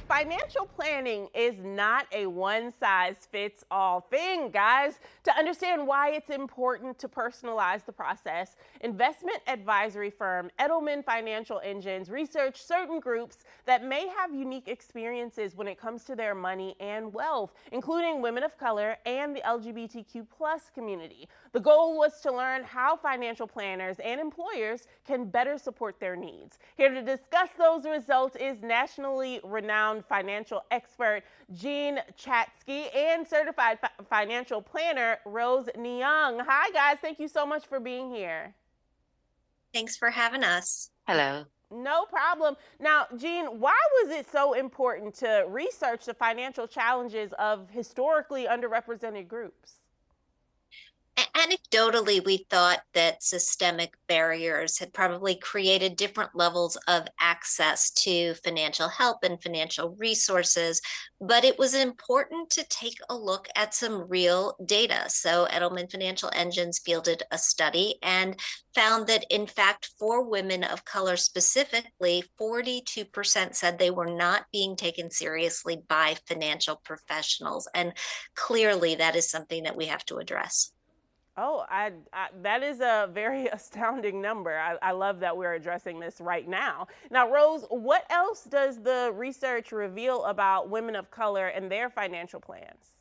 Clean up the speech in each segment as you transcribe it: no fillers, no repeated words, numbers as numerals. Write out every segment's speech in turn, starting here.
back. Financial planning is not a one-size-fits-all thing, guys. To understand why it's important to personalize the process, investment advisory firm Edelman Financial Engines research certain groups that may have unique experiences when it comes to their money and wealth, including women of color and the LGBTQ+ community. The goal was to learn how financial planners and employers can better support their needs. Here to discuss those results is nationally renowned financial expert Jean Chatzky and certified financial planner Rose Nyang. Hi guys, thank you so much for being here. Thanks for having us. Hello. No problem. Now, Jean, why was it so important to research the financial challenges of historically underrepresented groups? Anecdotally, we thought that systemic barriers had probably created different levels of access to financial help and financial resources, but it was important to take a look at some real data. So Edelman Financial Engines fielded a study and found that, in fact, for women of color specifically, 42% said they were not being taken seriously by financial professionals. And clearly, that is something that we have to address. Oh, that is a very astounding number. I love that we're addressing this right now. Now, Rose, what else does the research reveal about women of color and their financial plans?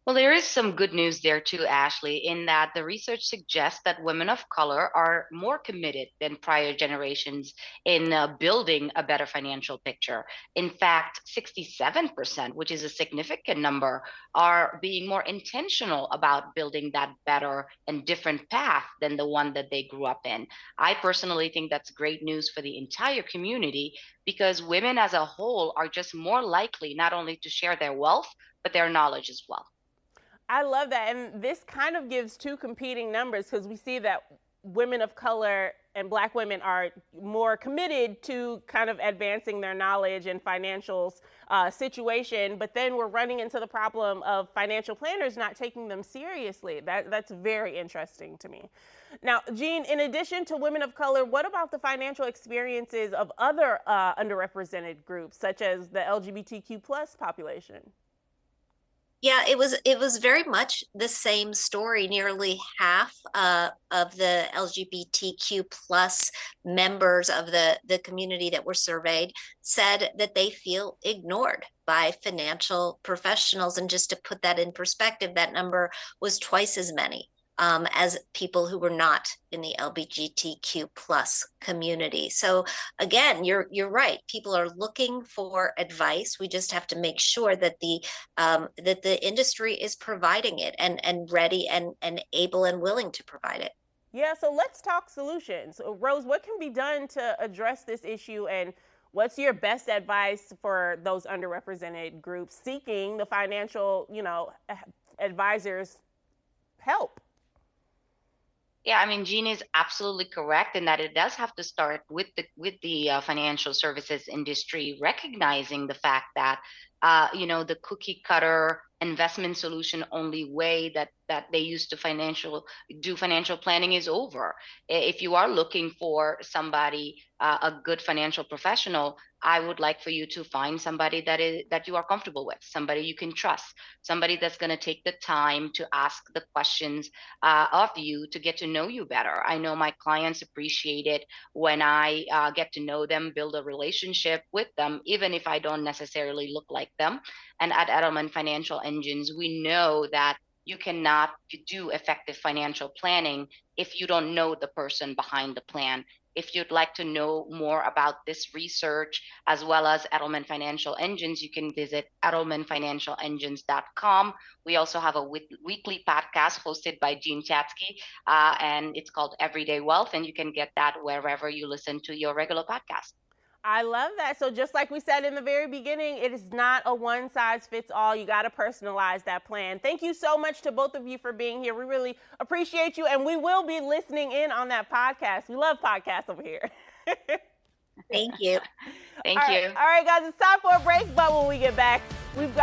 Well, there is some good news there too, Ashley, in that the research suggests that women of color are more committed than prior generations in building a better financial picture. In fact, 67%, which is a significant number, are being more intentional about building that better and different path than the one that they grew up in. I personally think that's great news for the entire community because women as a whole are just more likely not only to share their wealth, but their knowledge as well. I love that. And this kind of gives two competing numbers because we see that women of color and Black women are more committed to kind of advancing their knowledge and financial situation. But then we're running into the problem of financial planners not taking them seriously. That's very interesting to me. Now, Jean, in addition to women of color, what about the financial experiences of other underrepresented groups, such as the LGBTQ+ population? Yeah, it was very much the same story. Nearly half of the LGBTQ plus members of the community that were surveyed said that they feel ignored by financial professionals. And just to put that in perspective, that number was twice as many as people who were not in the LGBTQ plus community. So again, you're right. People are looking for advice. We just have to make sure that the industry is providing it and ready and able and willing to provide it. Yeah, so let's talk solutions. Rose, what can be done to address this issue, and what's your best advice for those underrepresented groups seeking the financial, advisors' help? Yeah, I mean, Jean is absolutely correct in that it does have to start with the financial services industry recognizing the fact that the cookie cutter investment solution only way that they used to do financial planning is over. If you are looking for somebody, a good financial professional, I would like for you to find somebody that you are comfortable with, somebody you can trust, somebody that's going to take the time to ask the questions of you to get to know you better. I know my clients appreciate it when I get to know them, build a relationship with them, even if I don't necessarily look like them. And at Edelman Financial Engines, we know that you cannot do effective financial planning if you don't know the person behind the plan. If you'd like to know more about this research as well as Edelman Financial Engines, you can visit edelmanfinancialengines.com. We also have a weekly podcast hosted by Jean Chatzky, and it's called Everyday Wealth, and you can get that wherever you listen to your regular podcast. I love that. So just like we said in the very beginning, it is not a one size fits all. You got to personalize that plan. Thank you so much to both of you for being here. We really appreciate you. And we will be listening in on that podcast. We love podcasts over here. Thank you. Thank you. All right, guys, it's time for a break. But when we get back, we've got